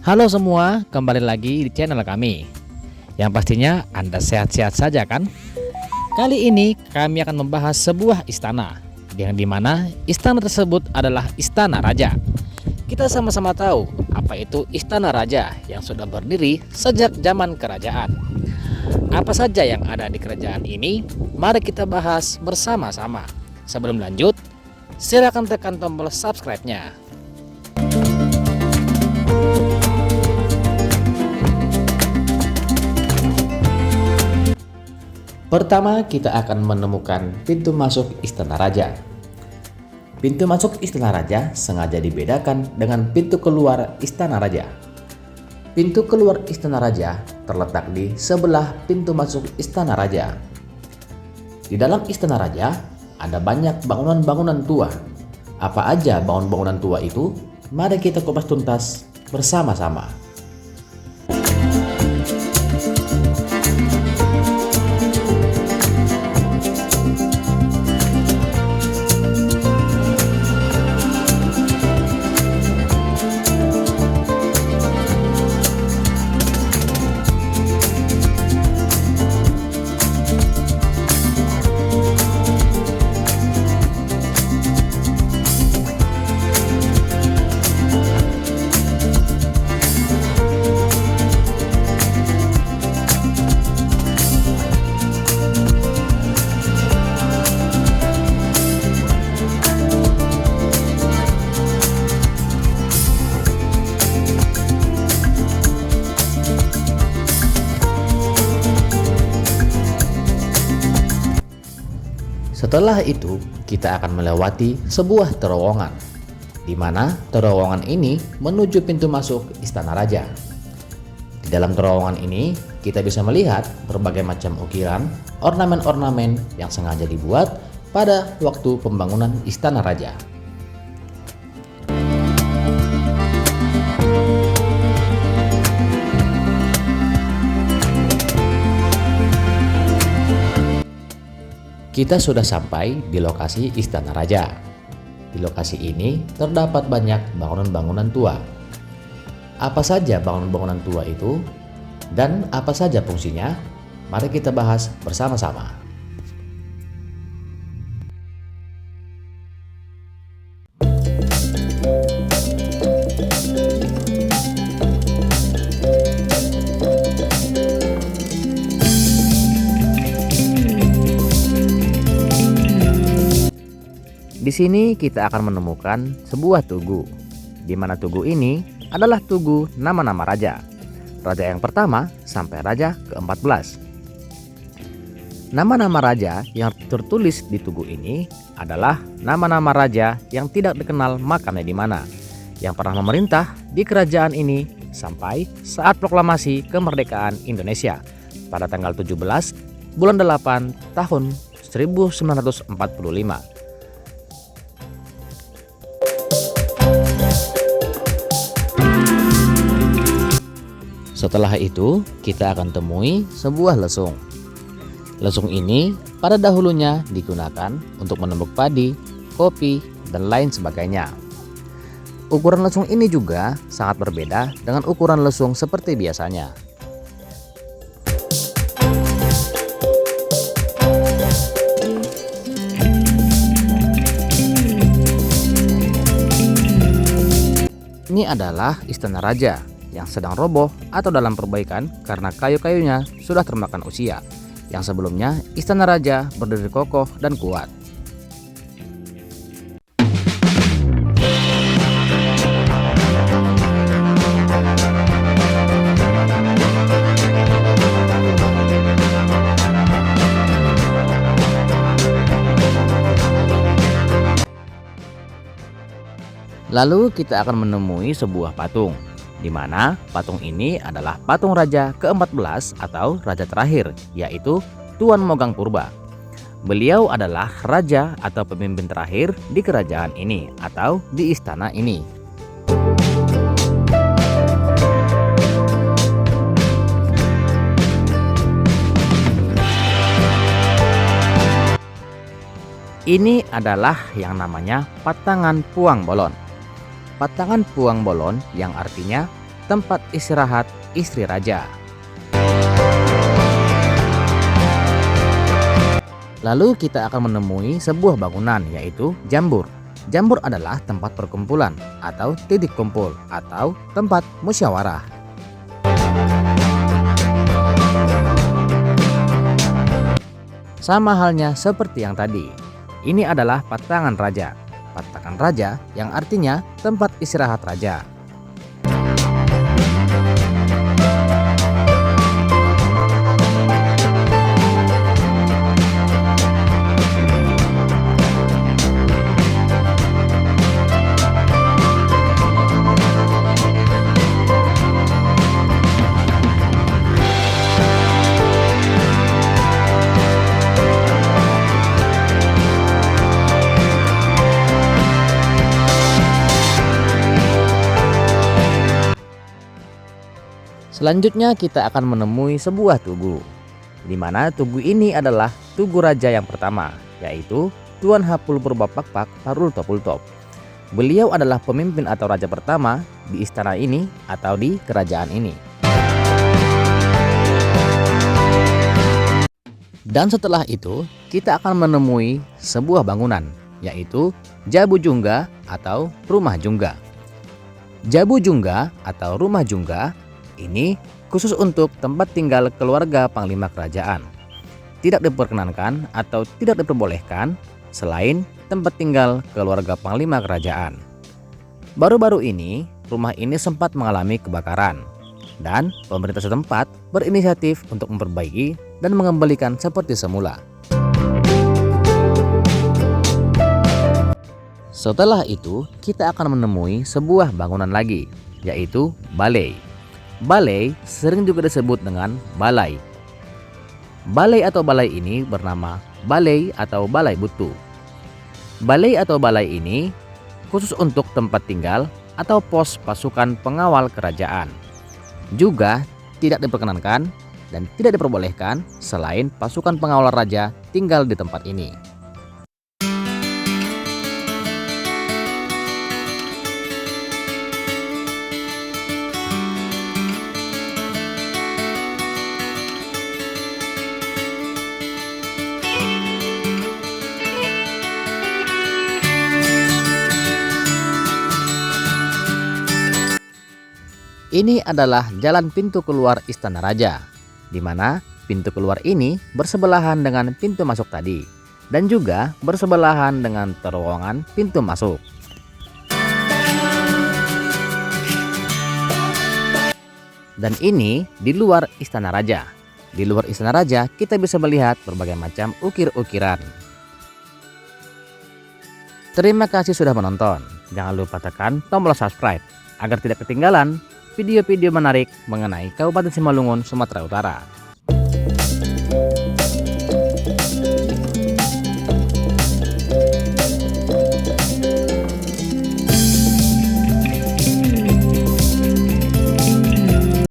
Halo semua, kembali lagi di channel kami. Yang pastinya Anda sehat-sehat saja kan? Kali ini kami akan membahas sebuah istana, yang dimana istana tersebut adalah Istana Raja. Kita sama-sama tahu apa itu Istana Raja yang sudah berdiri sejak zaman kerajaan. Apa saja yang ada di kerajaan ini? Mari kita bahas bersama-sama. Sebelum lanjut, silakan tekan tombol subscribe-nya. Pertama, kita akan menemukan pintu masuk Istana Raja. Pintu masuk Istana Raja sengaja dibedakan dengan pintu keluar Istana Raja. Pintu keluar Istana Raja terletak di sebelah pintu masuk Istana Raja. Di dalam Istana Raja ada banyak bangunan-bangunan tua. Apa aja bangunan-bangunan tua itu? Mari kita kupas tuntas bersama-sama. Setelah itu, kita akan melewati sebuah terowongan, di mana terowongan ini menuju pintu masuk Istana Raja. Di dalam terowongan ini, kita bisa melihat berbagai macam ukiran, ornamen-ornamen yang sengaja dibuat pada waktu pembangunan Istana Raja. Kita sudah sampai di lokasi Istana Raja. Di lokasi ini terdapat banyak bangunan-bangunan tua. Apa saja bangunan-bangunan tua itu dan apa saja fungsinya? Mari kita bahas bersama-sama. Di sini kita akan menemukan sebuah tugu, di mana tugu ini adalah tugu nama-nama raja. Raja yang pertama sampai raja ke-14. Nama-nama raja yang tertulis di tugu ini adalah nama-nama raja yang tidak dikenal makamnya di mana, yang pernah memerintah di kerajaan ini sampai saat proklamasi kemerdekaan Indonesia pada tanggal 17 bulan 8 tahun 1945. Setelah itu, kita akan temui sebuah lesung. Lesung ini pada dahulunya digunakan untuk menumbuk padi, kopi, dan lain sebagainya. Ukuran lesung ini juga sangat berbeda dengan ukuran lesung seperti biasanya. Ini adalah Istana Raja yang sedang roboh atau dalam perbaikan karena kayu-kayunya sudah termakan usia. Yang sebelumnya Istana Raja berdiri kokoh dan kuat. Lalu kita akan menemui sebuah patung, di mana patung ini adalah patung Raja ke-14 atau Raja terakhir, yaitu Tuan Mogang Purba. Beliau adalah raja atau pemimpin terakhir di kerajaan ini atau di istana ini. Ini adalah yang namanya Patangan Puang Bolon. Patangan Puang Bolon yang artinya tempat istirahat istri raja. Lalu kita akan menemui sebuah bangunan, yaitu jambur. Jambur adalah tempat perkumpulan atau titik kumpul atau tempat musyawarah. Sama halnya seperti yang tadi, ini adalah patangan raja. Patangan raja yang artinya tempat istirahat raja. Selanjutnya kita akan menemui sebuah tugu, di mana tugu ini adalah tugu raja yang pertama, yaitu Tuan Hapul Purbapakpak Parultopultop. Beliau adalah pemimpin atau raja pertama di istana ini atau di kerajaan ini. Dan setelah itu kita akan menemui sebuah bangunan, yaitu Jabu Jungga atau Rumah Jungga. Jabu Jungga atau Rumah Jungga ini khusus untuk tempat tinggal keluarga panglima kerajaan. Tidak diperkenankan atau tidak diperbolehkan selain tempat tinggal keluarga panglima kerajaan. Baru-baru ini, rumah ini sempat mengalami kebakaran dan pemerintah setempat berinisiatif untuk memperbaiki dan mengembalikan seperti semula. Setelah itu, kita akan menemui sebuah bangunan lagi, yaitu balai. Balai sering juga disebut dengan balai. Balai atau balai ini bernama balai atau balai butu. Balai atau balai ini khusus untuk tempat tinggal atau pos pasukan pengawal kerajaan. Juga tidak diperkenankan dan tidak diperbolehkan selain pasukan pengawal raja tinggal di tempat ini. Ini adalah jalan pintu keluar istana raja, di mana pintu keluar ini bersebelahan dengan pintu masuk tadi, dan juga bersebelahan dengan terowongan pintu masuk. Dan ini di luar istana raja. Di luar istana raja kita bisa melihat berbagai macam ukir-ukiran. Terima kasih sudah menonton. Jangan lupa tekan tombol subscribe agar tidak ketinggalan video-video menarik mengenai Kabupaten Simalungun, Sumatera Utara.